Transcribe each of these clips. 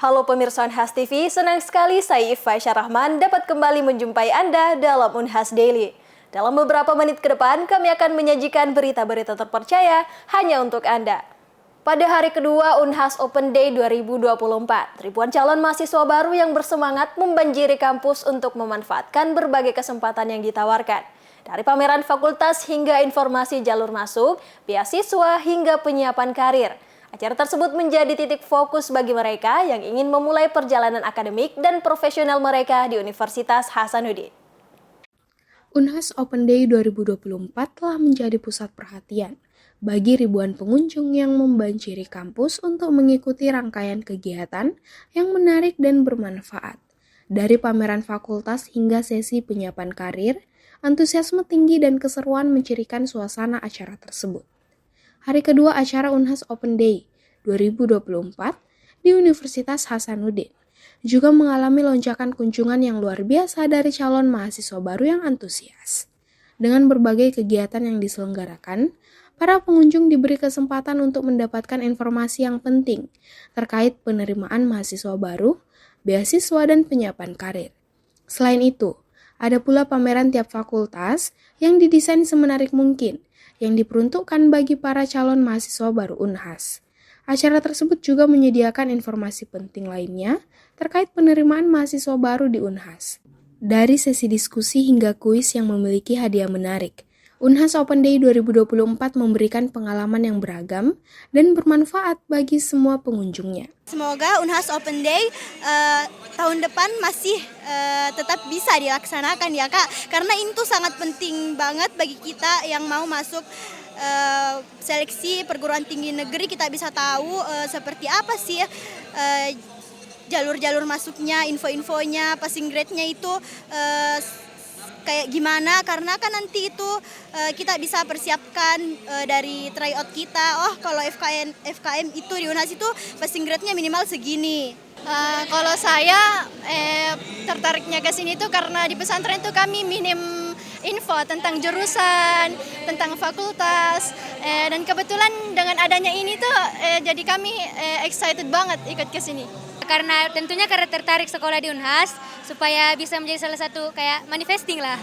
Halo pemirsa Unhas TV, senang sekali saya Iva Rahman dapat kembali menjumpai Anda dalam Unhas Daily. Dalam beberapa menit ke depan, kami akan menyajikan berita-berita terpercaya hanya untuk Anda. Pada hari kedua Unhas Open Day 2024, ribuan calon mahasiswa baru yang bersemangat membanjiri kampus untuk memanfaatkan berbagai kesempatan yang ditawarkan. Dari pameran fakultas hingga informasi jalur masuk, beasiswa hingga penyiapan karir. Acara tersebut menjadi titik fokus bagi mereka yang ingin memulai perjalanan akademik dan profesional mereka di Universitas Hasanuddin. Unhas Open Day 2024 telah menjadi pusat perhatian bagi ribuan pengunjung yang membanjiri kampus untuk mengikuti rangkaian kegiatan yang menarik dan bermanfaat. Dari pameran fakultas hingga sesi penyiapan karir, antusiasme tinggi dan keseruan mencirikan suasana acara tersebut. Hari kedua acara Unhas Open Day 2024 di Universitas Hasanuddin juga mengalami lonjakan kunjungan yang luar biasa dari calon mahasiswa baru yang antusias. Dengan berbagai kegiatan yang diselenggarakan, para pengunjung diberi kesempatan untuk mendapatkan informasi yang penting terkait penerimaan mahasiswa baru, beasiswa, dan penyiapan karir. Selain itu, ada pula pameran tiap fakultas yang didesain semenarik mungkin yang diperuntukkan bagi para calon mahasiswa baru Unhas. Acara tersebut juga menyediakan informasi penting lainnya terkait penerimaan mahasiswa baru di Unhas. Dari sesi diskusi hingga kuis yang memiliki hadiah menarik, Unhas Open Day 2024 memberikan pengalaman yang beragam dan bermanfaat bagi semua pengunjungnya. Semoga Unhas Open Day tahun depan masih tetap bisa dilaksanakan ya Kak, karena itu sangat penting banget bagi kita yang mau masuk seleksi perguruan tinggi negeri. Kita bisa tahu seperti apa sih jalur-jalur masuknya, info-infonya, passing grade-nya itu kayak gimana, karena kan nanti itu kita bisa persiapkan dari tryout kita. Oh, kalau FKM itu di Unhas itu passing grade-nya minimal segini. Kalau saya tertariknya ke sini tuh karena di pesantren tuh kami minim info tentang jurusan, tentang fakultas, dan kebetulan dengan adanya ini tuh jadi kami excited banget ikut ke sini. Karena tertarik sekolah di Unhas supaya bisa menjadi salah satu kayak manifesting lah.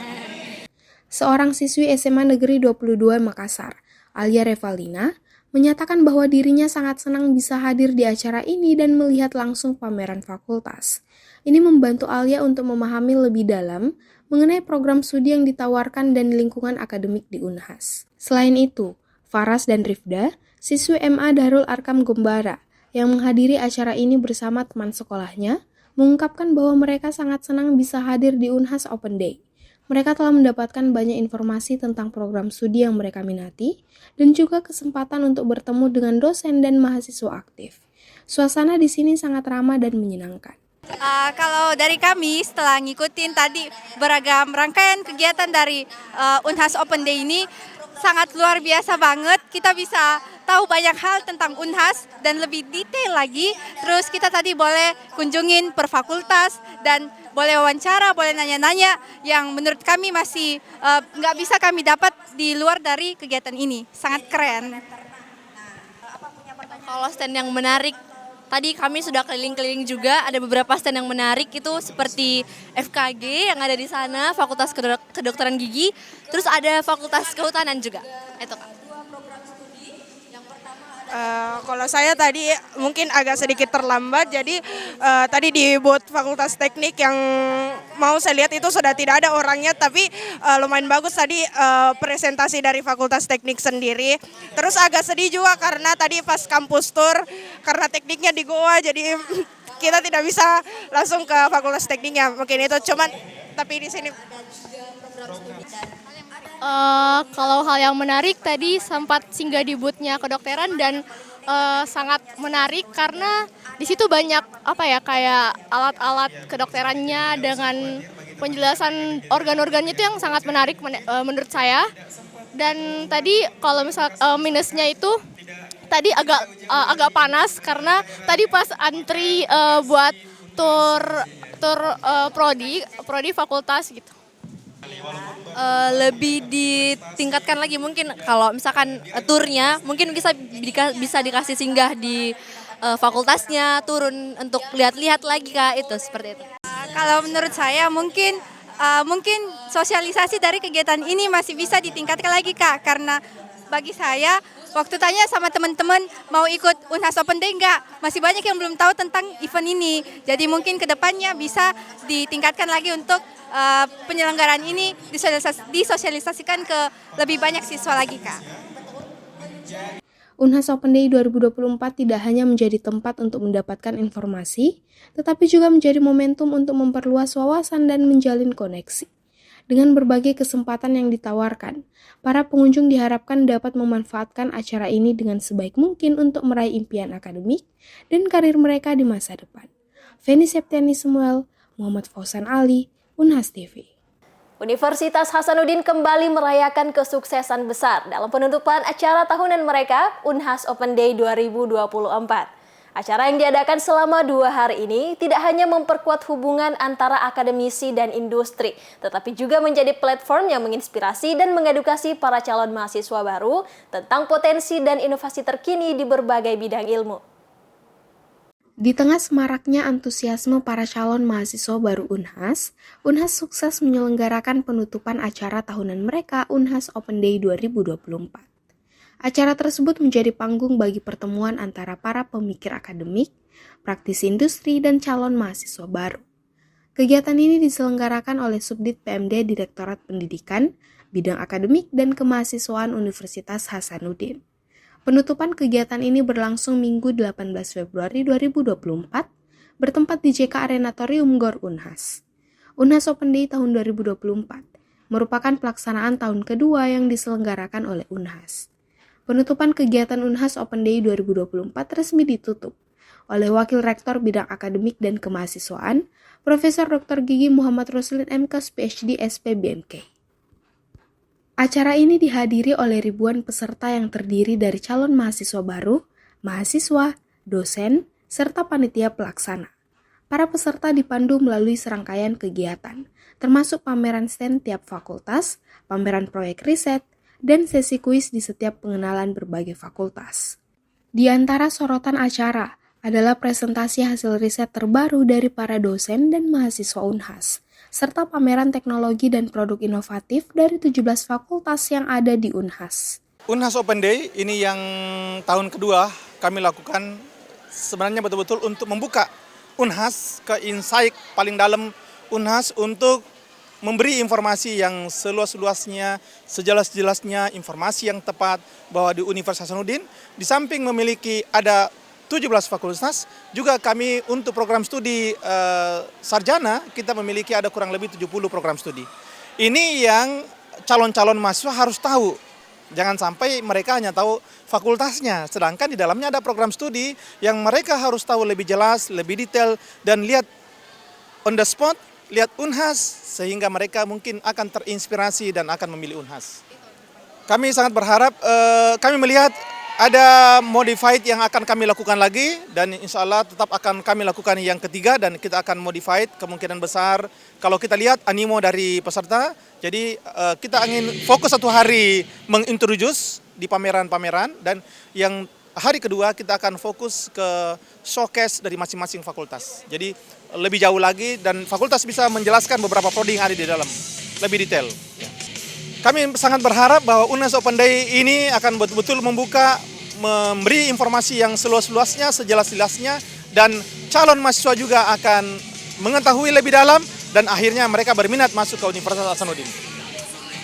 Seorang siswi SMA Negeri 22 Makassar, Alia Revalina, menyatakan bahwa dirinya sangat senang bisa hadir di acara ini dan melihat langsung pameran fakultas. Ini membantu Alia untuk memahami lebih dalam mengenai program studi yang ditawarkan dan lingkungan akademik di Unhas. Selain itu, Faras dan Rifda, siswi MA Darul Arkam Gombara, yang menghadiri acara ini bersama teman sekolahnya, mengungkapkan bahwa mereka sangat senang bisa hadir di Unhas Open Day. Mereka telah mendapatkan banyak informasi tentang program studi yang mereka minati, dan juga kesempatan untuk bertemu dengan dosen dan mahasiswa aktif. Suasana di sini sangat ramah dan menyenangkan. Kalau dari kami setelah ngikutin tadi beragam rangkaian kegiatan dari Unhas Open Day ini, sangat luar biasa banget. Kita bisa tahu banyak hal tentang Unhas dan lebih detail lagi. Terus kita tadi boleh kunjungin per fakultas dan boleh wawancara, boleh nanya-nanya yang menurut kami masih nggak bisa kami dapat di luar dari kegiatan ini. Sangat keren. Kalau stand yang menarik, tadi kami sudah keliling-keliling juga, ada beberapa stand yang menarik itu seperti FKG yang ada di sana, Fakultas Kedokteran Gigi, terus ada Fakultas Kehutanan juga. Itu Kak. Kalau saya tadi mungkin agak sedikit terlambat, jadi tadi di booth Fakultas Teknik yang mau saya lihat itu sudah tidak ada orangnya, tapi lumayan bagus tadi presentasi dari Fakultas Teknik sendiri. Terus agak sedih juga karena tadi pas kampus tour, karena tekniknya di Goa, jadi kita tidak bisa langsung ke Fakultas Tekniknya. Mungkin itu cuman, tapi di sini. Kalau hal yang menarik tadi sempat singgah di booth-nya kedokteran dan sangat menarik karena di situ banyak kayak alat-alat kedokterannya dengan penjelasan organ-organnya itu yang sangat menarik menurut saya. Dan tadi kalau misal minusnya itu tadi agak panas karena tadi pas antri buat tur prodi fakultas gitu. Lebih ditingkatkan lagi mungkin kalau misalkan turnya mungkin bisa dikasih singgah di fakultasnya, turun untuk lihat-lihat lagi Kak, itu seperti itu. Kalau menurut saya mungkin sosialisasi dari kegiatan ini masih bisa ditingkatkan lagi Kak, karena bagi saya waktu tanya sama teman-teman mau ikut Unhas Open Day enggak, masih banyak yang belum tahu tentang event ini. Jadi mungkin kedepannya bisa ditingkatkan lagi untuk penyelenggaraan ini disosialisasikan ke lebih banyak siswa lagi Kak. Unhas Open Day 2024 tidak hanya menjadi tempat untuk mendapatkan informasi, tetapi juga menjadi momentum untuk memperluas wawasan dan menjalin koneksi. Dengan berbagai kesempatan yang ditawarkan, para pengunjung diharapkan dapat memanfaatkan acara ini dengan sebaik mungkin untuk meraih impian akademik dan karir mereka di masa depan. Feni Septiani Samuel, Muhammad Fauzan Ali, Unhas TV. Universitas Hasanuddin kembali merayakan kesuksesan besar dalam penutupan acara tahunan mereka, Unhas Open Day 2024. Acara yang diadakan selama 2 hari ini tidak hanya memperkuat hubungan antara akademisi dan industri, tetapi juga menjadi platform yang menginspirasi dan mengedukasi para calon mahasiswa baru tentang potensi dan inovasi terkini di berbagai bidang ilmu. Di tengah semaraknya antusiasme para calon mahasiswa baru Unhas sukses menyelenggarakan penutupan acara tahunan mereka Unhas Open Day 2024. Acara tersebut menjadi panggung bagi pertemuan antara para pemikir akademik, praktisi industri, dan calon mahasiswa baru. Kegiatan ini diselenggarakan oleh Subdit PMD Direktorat Pendidikan, Bidang Akademik dan Kemahasiswaan Universitas Hasanuddin. Penutupan kegiatan ini berlangsung Minggu 18 Februari 2024, bertempat di JK Arenatorium Gor Unhas. Unhas Open Day tahun 2024 merupakan pelaksanaan tahun kedua yang diselenggarakan oleh Unhas. Penutupan kegiatan Unhas Open Day 2024 resmi ditutup oleh Wakil Rektor Bidang Akademik dan Kemahasiswaan, Profesor Dr. Gigi Muhammad Roslin MKes PhD SPBMK. Acara ini dihadiri oleh ribuan peserta yang terdiri dari calon mahasiswa baru, mahasiswa, dosen, serta panitia pelaksana. Para peserta dipandu melalui serangkaian kegiatan, termasuk pameran stand tiap fakultas, pameran proyek riset, dan sesi kuis di setiap pengenalan berbagai fakultas. Di antara sorotan acara adalah presentasi hasil riset terbaru dari para dosen dan mahasiswa Unhas, serta pameran teknologi dan produk inovatif dari 17 fakultas yang ada di Unhas. Unhas Open Day ini yang tahun kedua kami lakukan sebenarnya betul-betul untuk membuka Unhas ke insight paling dalam Unhas untuk memberi informasi yang seluas-luasnya, sejelas-jelasnya, informasi yang tepat bahwa di Universitas Hasanuddin di samping memiliki ada 17 fakultas, juga kami untuk program studi sarjana, kita memiliki ada kurang lebih 70 program studi. Ini yang calon-calon mahasiswa harus tahu. Jangan sampai mereka hanya tahu fakultasnya, sedangkan di dalamnya ada program studi yang mereka harus tahu lebih jelas, lebih detail, dan lihat on the spot, lihat Unhas, sehingga mereka mungkin akan terinspirasi dan akan memilih Unhas. Kami sangat berharap, kami melihat ada modified yang akan kami lakukan lagi, dan insya Allah tetap akan kami lakukan yang ketiga, dan kita akan modified kemungkinan besar. Kalau kita lihat animo dari peserta, jadi kita ingin fokus 1 hari mengintroduce di pameran-pameran, dan yang hari kedua kita akan fokus ke showcase dari masing-masing fakultas. Jadi lebih jauh lagi, dan fakultas bisa menjelaskan beberapa prodi yang ada di dalam, lebih detail. Kami sangat berharap bahwa Unhas Open Day ini akan betul-betul memberi informasi yang seluas-luasnya, sejelas-jelasnya, dan calon mahasiswa juga akan mengetahui lebih dalam, dan akhirnya mereka berminat masuk ke Universitas Hasanuddin.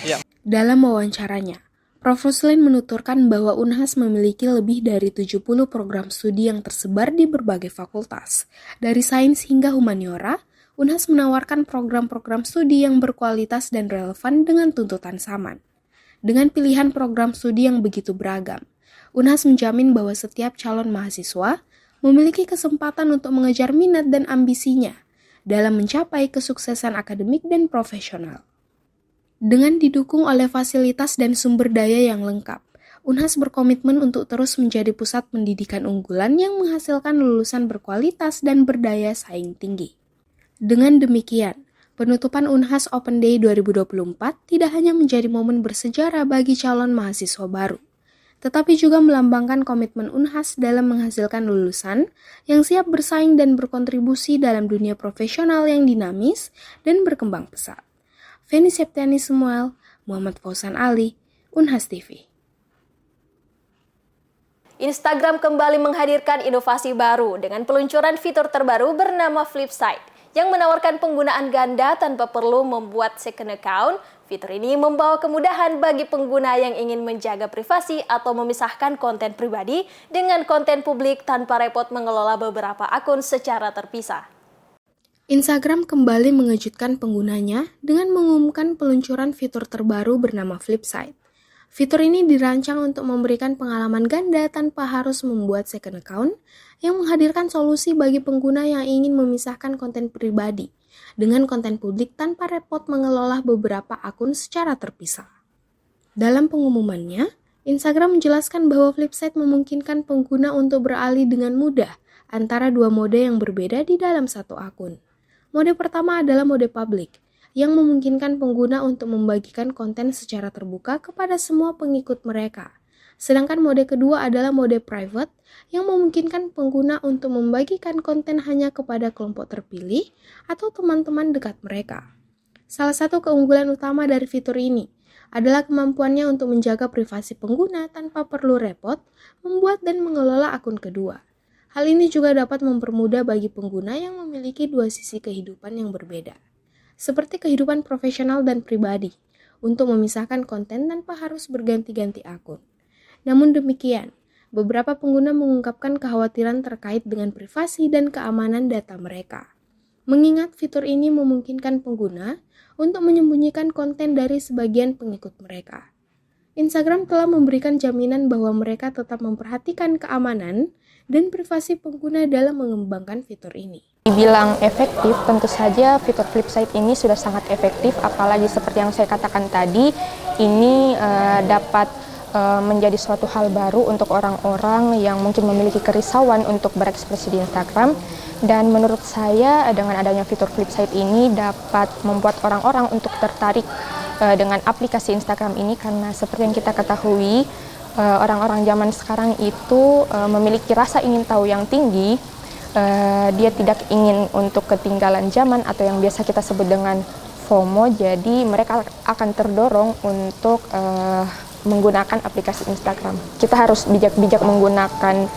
Ya. Dalam wawancaranya, Prof. Roslin menuturkan bahwa Unhas memiliki lebih dari 70 program studi yang tersebar di berbagai fakultas. Dari sains hingga humaniora, Unhas menawarkan program-program studi yang berkualitas dan relevan dengan tuntutan zaman. Dengan pilihan program studi yang begitu beragam, Unhas menjamin bahwa setiap calon mahasiswa memiliki kesempatan untuk mengejar minat dan ambisinya dalam mencapai kesuksesan akademik dan profesional. Dengan didukung oleh fasilitas dan sumber daya yang lengkap, Unhas berkomitmen untuk terus menjadi pusat pendidikan unggulan yang menghasilkan lulusan berkualitas dan berdaya saing tinggi. Dengan demikian, penutupan Unhas Open Day 2024 tidak hanya menjadi momen bersejarah bagi calon mahasiswa baru, tetapi juga melambangkan komitmen Unhas dalam menghasilkan lulusan yang siap bersaing dan berkontribusi dalam dunia profesional yang dinamis dan berkembang pesat. Feni Septiani Samuel, Muhammad Fauzan Ali, Unhas TV. Instagram kembali menghadirkan inovasi baru dengan peluncuran fitur terbaru bernama Flipside yang menawarkan penggunaan ganda tanpa perlu membuat second account. Fitur ini membawa kemudahan bagi pengguna yang ingin menjaga privasi atau memisahkan konten pribadi dengan konten publik tanpa repot mengelola beberapa akun secara terpisah. Instagram kembali mengejutkan penggunanya dengan mengumumkan peluncuran fitur terbaru bernama Flipside. Fitur ini dirancang untuk memberikan pengalaman ganda tanpa harus membuat second account yang menghadirkan solusi bagi pengguna yang ingin memisahkan konten pribadi dengan konten publik tanpa repot mengelola beberapa akun secara terpisah. Dalam pengumumannya, Instagram menjelaskan bahwa Flipside memungkinkan pengguna untuk beralih dengan mudah antara dua mode yang berbeda di dalam satu akun. Mode pertama adalah mode public, yang memungkinkan pengguna untuk membagikan konten secara terbuka kepada semua pengikut mereka. Sedangkan mode kedua adalah mode private, yang memungkinkan pengguna untuk membagikan konten hanya kepada kelompok terpilih atau teman-teman dekat mereka. Salah satu keunggulan utama dari fitur ini adalah kemampuannya untuk menjaga privasi pengguna tanpa perlu repot membuat dan mengelola akun kedua. Hal ini juga dapat mempermudah bagi pengguna yang memiliki dua sisi kehidupan yang berbeda, seperti kehidupan profesional dan pribadi, untuk memisahkan konten tanpa harus berganti-ganti akun. Namun demikian, beberapa pengguna mengungkapkan kekhawatiran terkait dengan privasi dan keamanan data mereka. Mengingat fitur ini memungkinkan pengguna untuk menyembunyikan konten dari sebagian pengikut mereka. Instagram telah memberikan jaminan bahwa mereka tetap memperhatikan keamanan dan privasi pengguna dalam mengembangkan fitur ini. Dibilang efektif, tentu saja fitur Flipside ini sudah sangat efektif, apalagi seperti yang saya katakan tadi, ini dapat menjadi suatu hal baru untuk orang-orang yang mungkin memiliki kerisauan untuk berekspresi di Instagram. Dan menurut saya dengan adanya fitur Flipside ini dapat membuat orang-orang untuk tertarik dengan aplikasi Instagram ini, karena seperti yang kita ketahui, orang-orang zaman sekarang itu memiliki rasa ingin tahu yang tinggi. Dia tidak ingin untuk ketinggalan zaman atau yang biasa kita sebut dengan FOMO, jadi mereka akan terdorong untuk menggunakan aplikasi Instagram. Kita harus bijak-bijak menggunakan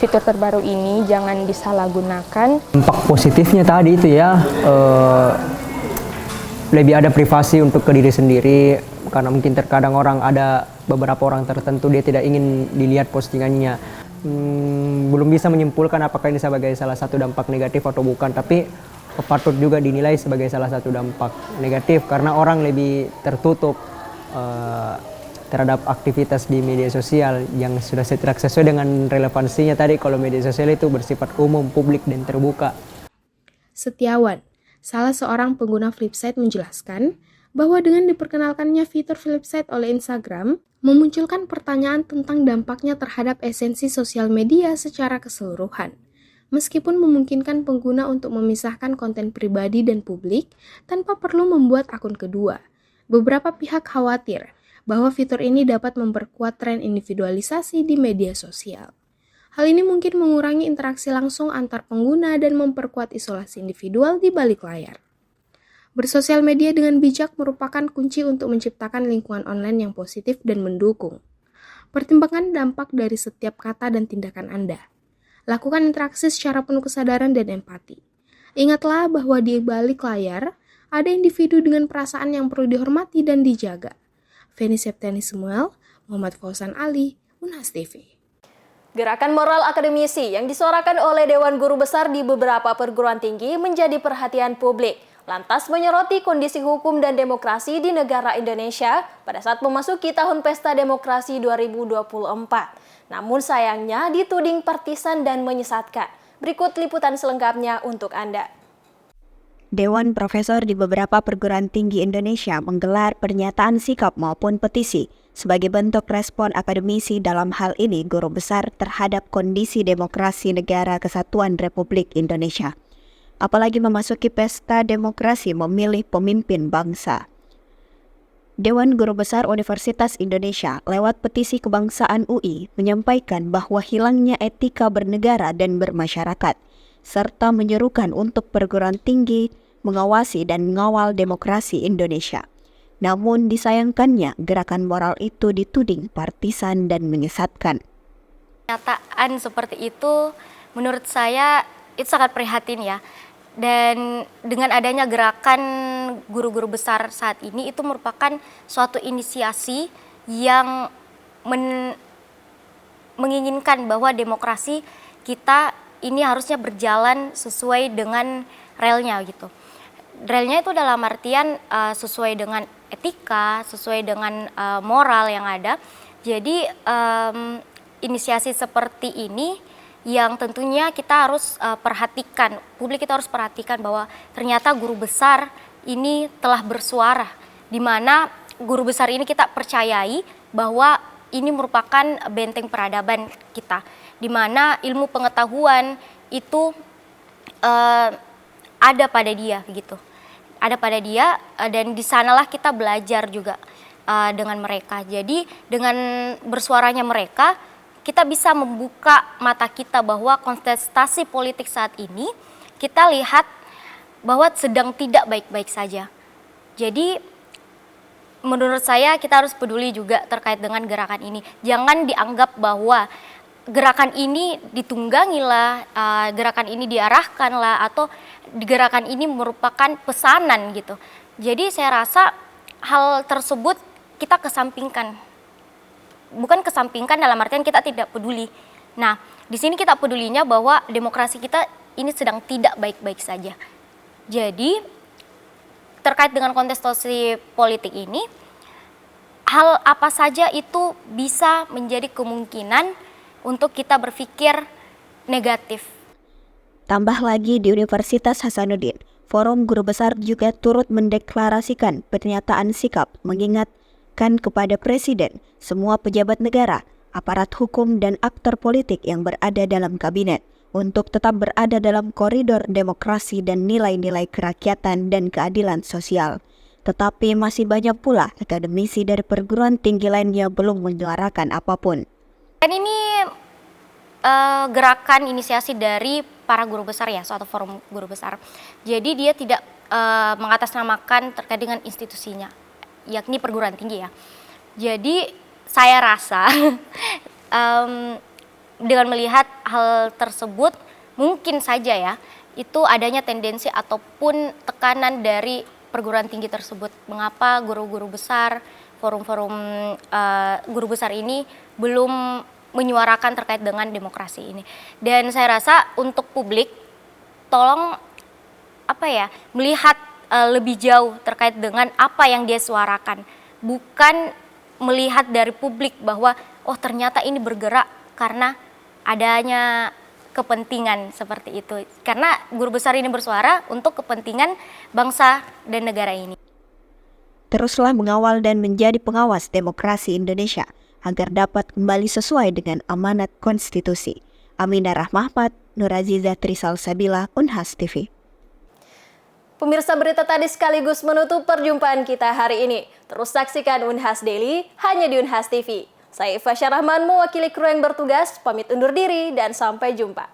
fitur terbaru ini, jangan disalahgunakan. Dampak positifnya tadi itu ya, lebih ada privasi untuk ke diri sendiri, karena mungkin terkadang ada beberapa orang tertentu dia tidak ingin dilihat postingannya. Belum bisa menyimpulkan apakah ini sebagai salah satu dampak negatif atau bukan, tapi patut juga dinilai sebagai salah satu dampak negatif karena orang lebih tertutup terhadap aktivitas di media sosial yang sudah tidak sesuai dengan relevansinya tadi kalau media sosial itu bersifat umum, publik, dan terbuka. Setiawan, salah seorang pengguna Flipside, menjelaskan bahwa dengan diperkenalkannya fitur Flipside oleh Instagram, memunculkan pertanyaan tentang dampaknya terhadap esensi sosial media secara keseluruhan. Meskipun memungkinkan pengguna untuk memisahkan konten pribadi dan publik tanpa perlu membuat akun kedua, beberapa pihak khawatir bahwa fitur ini dapat memperkuat tren individualisasi di media sosial. Hal ini mungkin mengurangi interaksi langsung antar pengguna dan memperkuat isolasi individual di balik layar. Bersosial media dengan bijak merupakan kunci untuk menciptakan lingkungan online yang positif dan mendukung. Pertimbangkan dampak dari setiap kata dan tindakan Anda. Lakukan interaksi secara penuh kesadaran dan empati. Ingatlah bahwa di balik layar, ada individu dengan perasaan yang perlu dihormati dan dijaga. Feni Septiani Samuel, Muhammad Fauzan Ali, Unhas TV. Gerakan moral akademisi yang disuarakan oleh Dewan Guru Besar di beberapa perguruan tinggi menjadi perhatian publik. Lantas menyoroti kondisi hukum dan demokrasi di negara Indonesia pada saat memasuki tahun Pesta Demokrasi 2024. Namun sayangnya dituding partisan dan menyesatkan. Berikut liputan selengkapnya untuk Anda. Dewan Profesor di beberapa perguruan tinggi Indonesia menggelar pernyataan sikap maupun petisi sebagai bentuk respon akademisi dalam hal ini guru besar terhadap kondisi demokrasi Negara Kesatuan Republik Indonesia. Apalagi memasuki pesta demokrasi memilih pemimpin bangsa. Dewan Guru Besar Universitas Indonesia lewat petisi kebangsaan UI menyampaikan bahwa hilangnya etika bernegara dan bermasyarakat, serta menyerukan untuk perguruan tinggi mengawasi dan mengawal demokrasi Indonesia. Namun disayangkannya gerakan moral itu dituding partisan dan menyesatkan. Pernyataan seperti itu menurut saya itu sangat prihatin ya. Dan dengan adanya gerakan guru-guru besar saat ini itu merupakan suatu inisiasi yang menginginkan bahwa demokrasi kita ini harusnya berjalan sesuai dengan relnya gitu. Relnya itu dalam artian sesuai dengan etika, sesuai dengan moral yang ada. Jadi inisiasi seperti ini yang tentunya kita harus perhatikan, publik kita harus perhatikan bahwa ternyata guru besar ini telah bersuara, di mana guru besar ini kita percayai bahwa ini merupakan benteng peradaban kita, di mana ilmu pengetahuan itu ada pada dia gitu, ada pada dia dan di sanalah kita belajar juga dengan mereka. Jadi dengan bersuaranya mereka kita bisa membuka mata kita bahwa kontestasi politik saat ini kita lihat bahwa sedang tidak baik-baik saja. Jadi menurut saya kita harus peduli juga terkait dengan gerakan ini. Jangan dianggap bahwa gerakan ini ditunggangi lah, gerakan ini diarahkan lah, atau gerakan ini merupakan pesanan gitu. Jadi saya rasa hal tersebut kita kesampingkan. Bukan kesampingkan dalam artian kita tidak peduli. Nah, di sini kita pedulinya bahwa demokrasi kita ini sedang tidak baik-baik saja. Jadi, terkait dengan kontestasi politik ini, hal apa saja itu bisa menjadi kemungkinan untuk kita berpikir negatif. Tambah lagi di Universitas Hasanuddin, Forum Guru Besar juga turut mendeklarasikan pernyataan sikap mengingatkan kepada Presiden, semua pejabat negara, aparat hukum dan aktor politik yang berada dalam kabinet untuk tetap berada dalam koridor demokrasi dan nilai-nilai kerakyatan dan keadilan sosial. Tetapi masih banyak pula akademisi dari perguruan tinggi lainnya belum menyuarakan apapun. Dan ini gerakan inisiasi dari para guru besar ya, suatu forum guru besar. Jadi dia tidak mengatasnamakan terkait dengan institusinya, yakni perguruan tinggi ya. Jadi saya rasa dengan melihat hal tersebut mungkin saja ya itu adanya tendensi ataupun tekanan dari perguruan tinggi tersebut. Mengapa guru-guru besar, forum-forum guru besar ini belum menyuarakan terkait dengan demokrasi ini. Dan saya rasa untuk publik tolong melihat lebih jauh terkait dengan apa yang dia suarakan, bukan melihat dari publik bahwa oh ternyata ini bergerak karena adanya kepentingan seperti itu, karena guru besar ini bersuara untuk kepentingan bangsa dan negara ini. Teruslah mengawal dan menjadi pengawas demokrasi Indonesia agar dapat kembali sesuai dengan amanat konstitusi. Aminah Rahmahmat, Nur Azizah Trisal Sabila, Unhas TV. Pemirsa, berita tadi sekaligus menutup perjumpaan kita hari ini. Terus saksikan Unhas Daily hanya di Unhas TV. Saya Ifah Syarahman mewakili kru yang bertugas, pamit undur diri dan sampai jumpa.